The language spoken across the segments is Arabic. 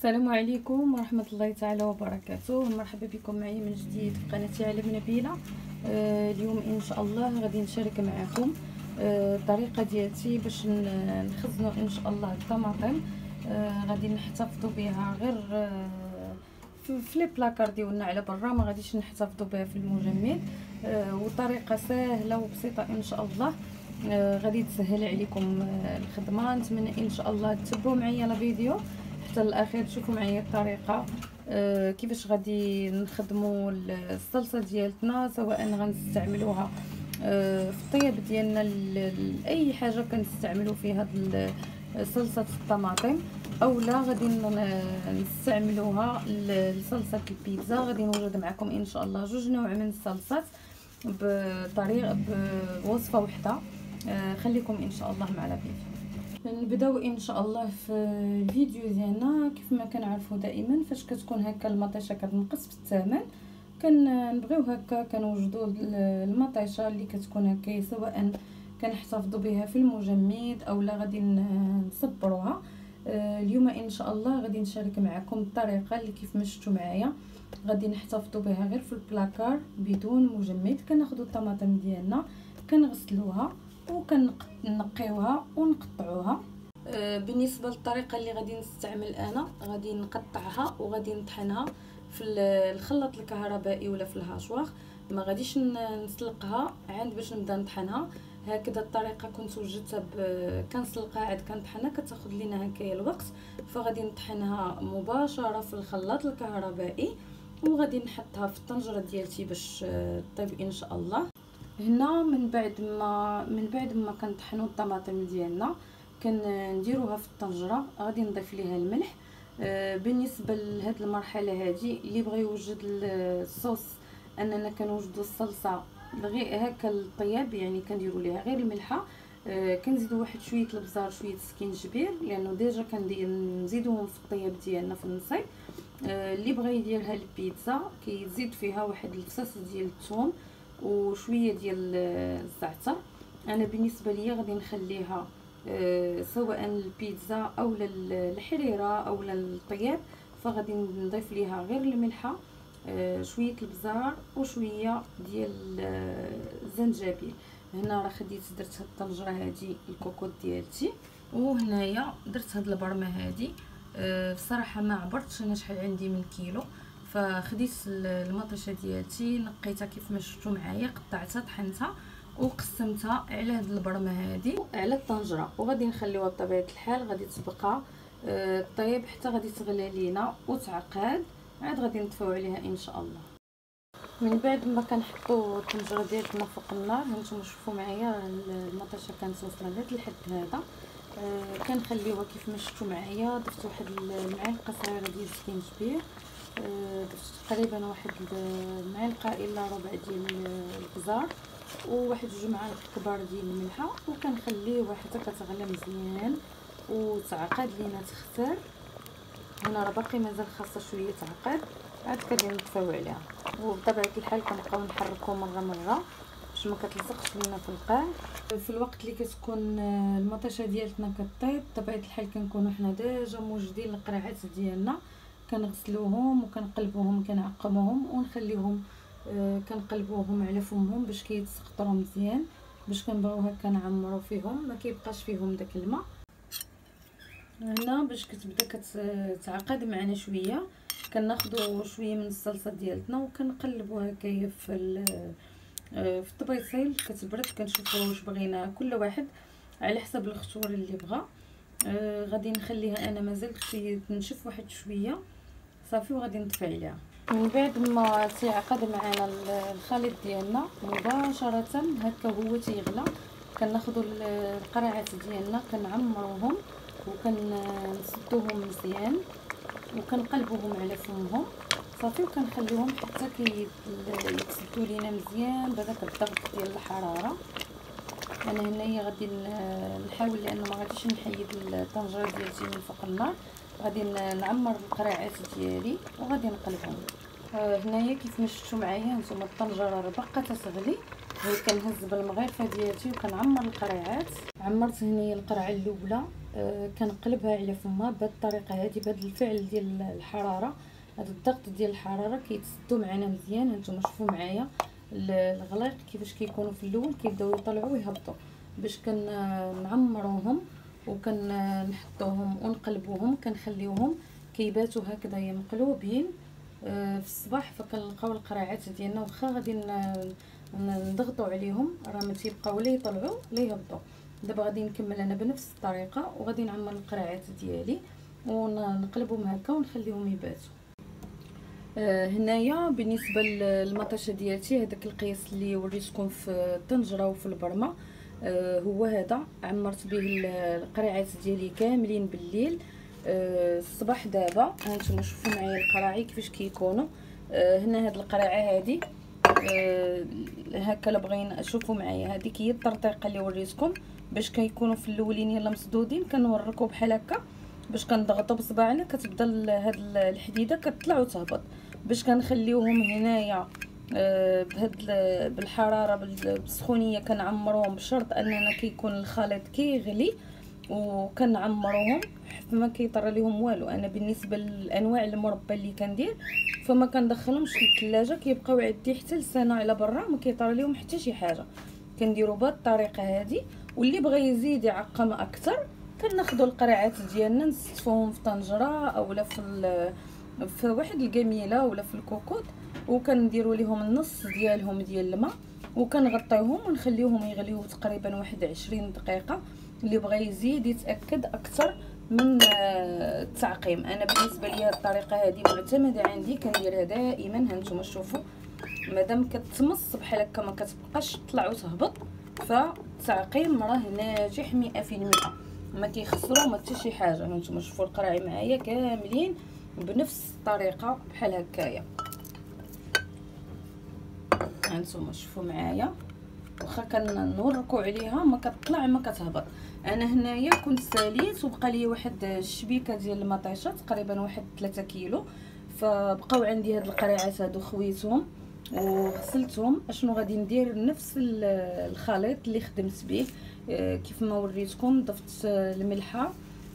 السلام عليكم ورحمة الله تعالى وبركاته. مرحبا بكم معي من جديد في قناتي عالم نبيلة. اليوم ان شاء الله غادي نشارك معكم الطريقه ديالتي باش نخزنوا ان شاء الله الطماطم. غادي نحتفظوا بها غير في لي بلاكار ديالنا على برا، ما غاديش نحتفظوا بها في المجمد. وطريقه سهله وبسيطه ان شاء الله، غادي تسهل عليكم الخدمه. نتمنى ان شاء الله تتبعوا معايا الفيديو حتى الاخير، تشوفوا معايا الطريقه كيفاش غادي نخدموا الصلصه ديالتنا، سواء غنستعملوها في الطياب ديالنا اي حاجه كنستعملوا فيها صلصه الطماطم، اولا غادي نستعملوها لصلصه البيتزا. غادي نوجد معكم ان شاء الله جوج نوع من الصلصات بطريقه بوصفه واحده. خليكم ان شاء الله مع الفيديو. نبداو ان شاء الله في الفيديو ديالنا. كيف ما كنعرفوا دائما فاش كتكون هكا المطيشه كتنقص في الثمن، كنبغيو هكا كنوجدوا المطيشه اللي كتكون هكا، سواء كنحتفظوا بها في المجمد او لا غادي نصبروها. اليوم ان شاء الله غادي نشارك معكم الطريقه اللي كيف ما شفتوا معايا غادي نحتفظوا بها غير في البلاكار بدون مجمد. كناخذوا الطماطم ديالنا كنغسلوها وكنقيوها ونقطعوها. بالنسبه للطريقه اللي غادي نستعمل انا، غادي نقطعها وغادي نطحنها في الخلاط الكهربائي ولا في الهاشواغ. ما غاديش نسلقها عند باش نبدا نطحنها. هكذا الطريقه كنت وجدتها كنسلقها عاد كنطحنها، كتاخذ لينا هكايا الوقت. فغادي نطحنها مباشره في الخلاط الكهربائي وغادي نحطها في الطنجره ديالتي باش طيب ان شاء الله. هنا من بعد ما كنطحنوا الطماطم ديالنا كنديروها في الطنجره، غادي نضيف ليها الملح. بالنسبه لهاد المرحله هذه اللي بغى يوجد الصوص، اننا كنوجدوا الصلصه غير هكا الطياب، يعني كنديروا ليها غير الملحه. كنزيدوا واحد شويه البزار شويه السكينجبير، لانه ديجا كنزيدوهم في الطياب ديالنا في النصيب. اللي بغى يديرها البيتزا كيزيد فيها واحد الفصاص ديال الثوم وشويه ديال الزعتر. انا بالنسبه ليا غادي نخليها سواء البيتزا او الحريره او الطياب، فغادي نضيف ليها غير الملحه، شويه البزار وشويه ديال الزنجبيل. هنا راه خديت درت هاد الطنجره هذه الكوكوط ديالتي، وهنايا درت هاد البرمه هذه. بصراحه ما عبرتش انا شحال عندي من كيلو، فخديت المطيشه ديالتي نقيتها كيف ما شفتوا معايا، قطعتها طحنتها وقسمتها على هاد البرمه هذه على الطنجره، وغادي نخليوها بطبيعه الحال غادي تبقى طيب حتى غادي تغلى لينا وتعقد، عاد غادي نطفيو عليها ان شاء الله. من بعد ما كنحطوا الطنجره ديالنا فوق النار، هانتوما شوفوا معايا المطيشه كانت وصلت لحد هذا. كنخليوها كيف ما شفتوا معايا. ضفت واحد المعلقه صغيره ديال السكينجبير، ضفت تقريبا واحد المعلقه الا ربع ديال البزار، وواحد جوج معالق كبار ديال الملحه، وكنخليوها حتى كتغلى مزيان وتعقد لينا تختار. هنا راه باقي مازال خاصها شويه تعقد، عاد كنبداو نطفيو عليها. وبطبيعه الحال كنبقاو نحركو مره باش ما كتلصقش لينا في القاع. في الوقت اللي كتكون المطيشه ديالتنا كطيب، بطبيعه الحال كنكونوا حنا ديجا موجدين القرعات ديالنا، كنغسلوهم وكنقلبوهم كنعقموهم ونخليهم كنقلبوهم على فمهم باش كيتسقطروا مزيان، باش كنبغيو هكا نعمروا فيهم ما كيبقاش فيهم داك الماء. هنا باش كتبدا كتعقد معنا شويه، كناخذوا شويه من الصلصه ديالتنا وكنقلبوها هكايا في الطبيصيل كتبرد. كنشوفوا واش بغينا كل واحد على حسب الخطور اللي بغى. غادي نخليها انا مازال تنشف واحد شويه صافي، وغادي نطفي عليها. من بعد ما تيعقد معنا الخليط ديالنا مباشره هكا هو تيغلى، كناخذوا القرعات ديالنا كنعمروهم وكنسدوهم مزيان وكنقلبوهم على فمهم صافي، وكنخليوهم حتى يتسدوا لينا مزيان بهذاك الضغط ديال الحراره. انا هنايا غادي نحاول لان ما غاديش نحيد الطنجره ديالتي من فوق النار، غادي نعمر القرعات ديالي وغادي نقلبهم. هنايا كيف ما شفتوا معايا نتوما الطنجره راه باقا تتغلي، هي كنهز بالمغرفه ديالتي وكنعمر القريعات. عمرت هني القرعه الاولى، كنقلبها على فمها بهذه الطريقه هذه، بهذا الفعل ديال الحراره، هذا الضغط ديال الحراره كيتسدوا معنا مزيان. هانتوما شوفوا معايا الغليق كيفاش كيكونوا في الاول، كيبداو يطلعوا ويهبطوا، باش كنعمروهم وكنحطوهم ونقلبوهم، كنخليوهم كيباتوا هكذايا مقلوبين. في الصباح فكنلقاو القريعات ديالنا واخا غادي نضغطوا عليهم راه ما تيبقاو لا يطلعوا لا يهبطوا. دابا غادي نكمل انا بنفس الطريقه وغادي نعمر القريعات ديالي ونقلبهم هكا ونخليهم يباتوا. هنايا بالنسبه للمطيشه ديالتي، هذاك القياس اللي وريتكم في الطنجره وفي البرمه، هو هذا. عمرت به القريعات ديالي كاملين بالليل. الصباح دابا هانتوما شوفوا معايا القراعي كيفاش كيكونوا. هنا هاد القريعه هادي هكا، لا بغينا شوفوا معايا، هذيك هي الطرطيقه اللي وريتكم باش كيكونوا في الاولين يلا مسدودين. كنوركو بحال هكا باش كنضغطوا بصباعنا كتبدا هاد الحديده كتطلع وتهبط، باش كنخليوهم هنايا بهاد بالحراره بالسخونيه. كنعمروهم بشرط اننا كيكون الخليط كيغلي وكنعمروهم ما كيطرى ليهم والو. انا بالنسبه للانواع المربى اللي كندير فما كندخلهمش في الثلاجه، كيبقاو عندي حتى لسنه على برا ما كيطرى ليهم حتى شي حاجه. كنديروا بهذه الطريقه هذه. واللي بغى يزيد يعقم اكثر كناخذوا القريعات ديالنا نستفوهم في طنجره اولا في واحد القميله ولا في الكوكوط، وكنديروا لهم النص ديالهم ديال الماء وكنغطيوهم ونخليوهم يغليو تقريبا واحد 20 دقيقه. اللي بغى يزيد يتاكد اكثر من التعقيم. انا بالنسبه لي هذه الطريقه هذه معتمده عندي، كنديرها دائما. هانتوما شوفوا مادام كتمص بحال هكا ما كتبقاش تطلع وتهبط، فالتعقيم راه ناجح 100%، ما كيخسروا ما حتى شي حاجه. هانتوما شوفوا القراعي معايا كاملين بنفس الطريقه بحال هكايا. هانتوما شوفوا معايا واخا كنوركوا عليها ما كتطلع ما كتهبط. انا هنايا كنت ساليت وبقى لي واحد الشبيكه ديال المطيشه تقريبا واحد 3 كيلو، فبقاو عندي هاد القريعات هادو خويتهم وغسلتهم. اشنو غادي ندير؟ نفس الخليط اللي خدمت به كيف ما وريتكم. ضفت الملحه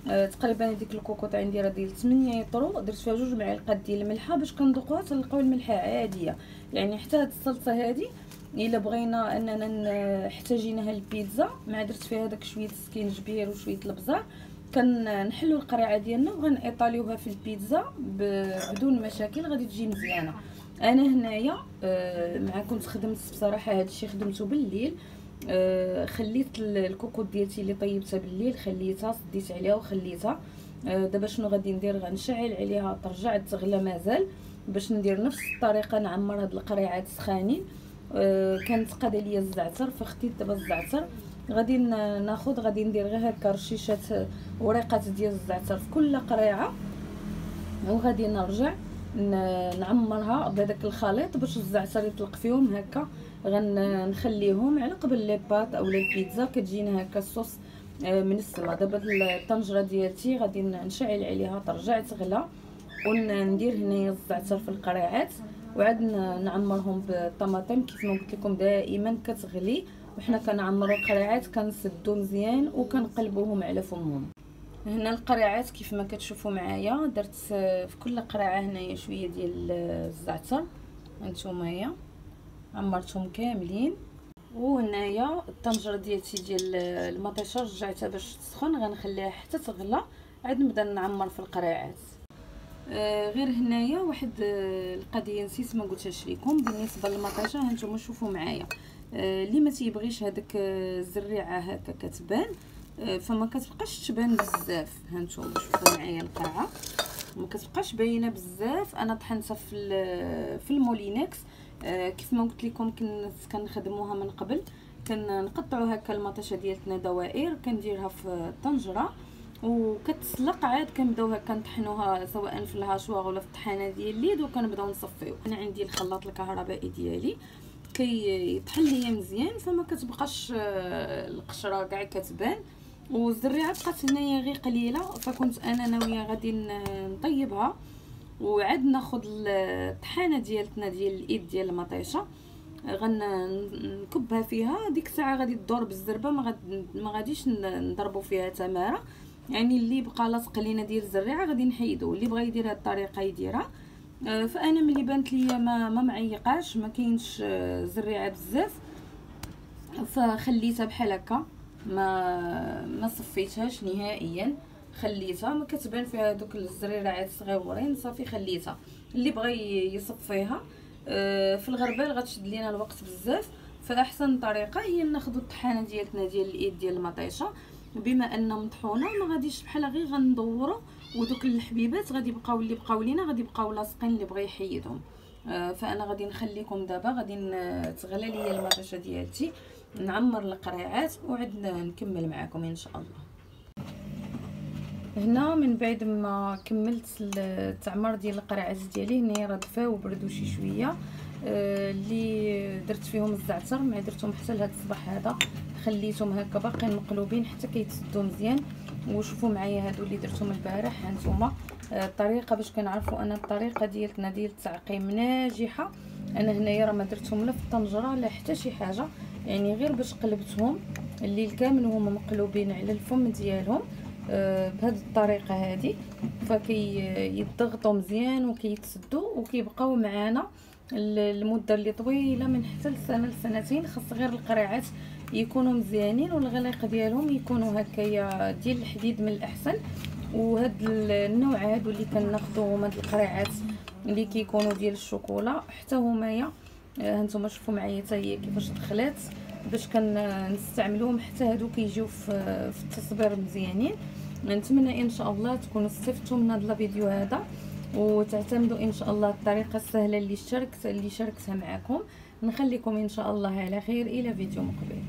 تقريبا هذيك الكوكوط عندي راه ديال 8 يطرو، درت فيها 2 معالق ديال الملحه باش كنذوقوها تلقاو الملحه عاديه. يعني حتى هاد الصلصه هذه الا بغينا اننا احتاجيناها البيتزا مع درت فيها داك شويه سكينجبير وشويه البزار، كنحلوا القريعه ديالنا وغنيطاليوها في البيتزا بدون مشاكل، غادي تجي مزيانه. انا هنايا مع كنت خدمت بصراحه هادشي خدمته بالليل. خليت الكوكوط ديالتي اللي طيبتها بالليل خليتها سديت عليها وخليتها. دابا شنو غادي ندير؟ غنشعل عليها ترجع تغلى مازال باش ندير نفس الطريقه نعمر هاد القريعات سخانين. كانت قاده ليا الزعتر فخديت دابا الزعتر غادي ناخذ، غادي ندير غير هكا رشيشات وريقات ديال الزعتر في كل قريعه، وغادي نرجع نعمرها بهذاك الخليط باش الزعتر يطلق فيهم هكا. غنخليهم على قبل لي بات اولا البيتزا كتجينا هكا الصوص من السما. دابا الطنجره ديالتي غادي نشعل عليها ترجع تغلى وندير هنايا الزعتر في القريعات وعاد نعمرهم بالطماطم كيف ما قلت لكم دائما كتغلي وحنا كنعمروا القريعات كنسدو مزيان وكنقلبوهم على فمهم. هنا القريعات كيف ما كتشوفوا معايا درت في كل قريعه هنايا شويه ديال الزعتر. هانتوما عمرتهم كاملين. وهنايا الطنجره ديالتي ديال المطيشه رجعتها باش تسخن، غنخليها حتى تغلى عاد نبدا نعمر في القريعات. غير هنايا واحد القضيه نسيت ما قلتهاش لكم بالنسبه للمطيشه. هانتوما شوفوا معايا اللي ما تيبغيش هذاك الزريعه هكا كتبان فما كتبقاش تبان بزاف. هانتوما شوفوا معايا القرعه ما كتبقاش باينه بزاف. انا طحنتها في المولينكس كيف ما قلت لكم كنخدموها من قبل. كنقطعوا هكا المطيشه ديالتنا دوائر كنديرها في الطنجره وكتسلق عاد كنبداو هكا نطحنوها سواء في الهاشوار ولا في الطحانه ديال اليد وكنبداو نصفيو. انا عندي الخلاط الكهربائي ديالي كيطحن ليا مزيان فما كتبقاش القشره كاع كتبان. والزريعه بقات هنايا غير قليله فكنت انا ناويه غادي نطيبها وعاد ناخذ الطحانه ديالتنا ديال الايد ديال المطيشه غنكبها فيها. ديك الساعه غادي تدور بالزربه، ما غاديش نضربوا فيها تماره. يعني اللي بقى لاصق لينا ديال الزريعه غادي نحيدو، اللي بغى يدير هاد الطريقه يديرها. فانا ملي بانت ليا ما معيقاش، ما كاينش زريعه بزاف، فخليتها بحال هكا، ما صفيتهاش نهائيا، خليتها ما كتبان فيها دوك الزريرات صغيورين، صافي خليتها. اللي بغى يصفيها في الغربال غتشد لينا الوقت بزاف، فاحسن طريقه هي ناخذ الطحانه ديالتنا ديال الايد ديال المطيشه، بما ان مطحونه ما غاديش بحال غير غندوروا، ودوك الحبيبات غادي يبقاو، اللي بقاو لينا غادي يبقاو لاصقين، اللي بغى يحيدهم. فانا غادي نخليكم دابا، غادي تغلى ليا المطيشه ديالتي، نعمر القريعات وعاد نكمل معكم ان شاء الله. هنا من بعد ما كملت التعمر ديال القرعات ديالي، هنايا راه دفاو وبردوا شي شويه. اللي درت فيهم الزعتر ما درتهم حتى لهاد الصباح هذا، خليتهم هكا باقيين مقلوبين حتى كيتسدوا مزيان. وشوفوا معايا هادو اللي درتهم البارح هانتوما. الطريقه باش كنعرفوا ان الطريقه ديالتنا ديال التعقيم ناجحه، انا هنايا راه ما درتهم لا في الطنجره لا حتى شي حاجه، يعني غير باش قلبتهم الليل كامل وهما مقلوبين على الفم ديالهم بهذه الطريقه هذه، فكيضغطوا مزيان وكيتسدوا وكيبقاو معانا المده اللي طويله، من حتى لسنه لسنتين. خاص غير القريعات يكونوا مزيانين والغليق ديالهم يكونوا هكايا ديال الحديد من الاحسن. وهاد النوع هادو اللي كناخذوهم، هاد القريعات اللي كيكونوا ديال الشوكولا حتى همايا هانتوما شوفوا معايا حتى هي كيفاش دخلات، باش كنستعملوهم حتى هادو كيجيو في التصبير مزيانين. نتمنى ان شاء الله تكونوا استفدتوا من هذا الفيديو هذا، وتعتمدوا ان شاء الله الطريقه السهله اللي شاركتها معكم. نخليكم ان شاء الله على خير، الى فيديو مقبل.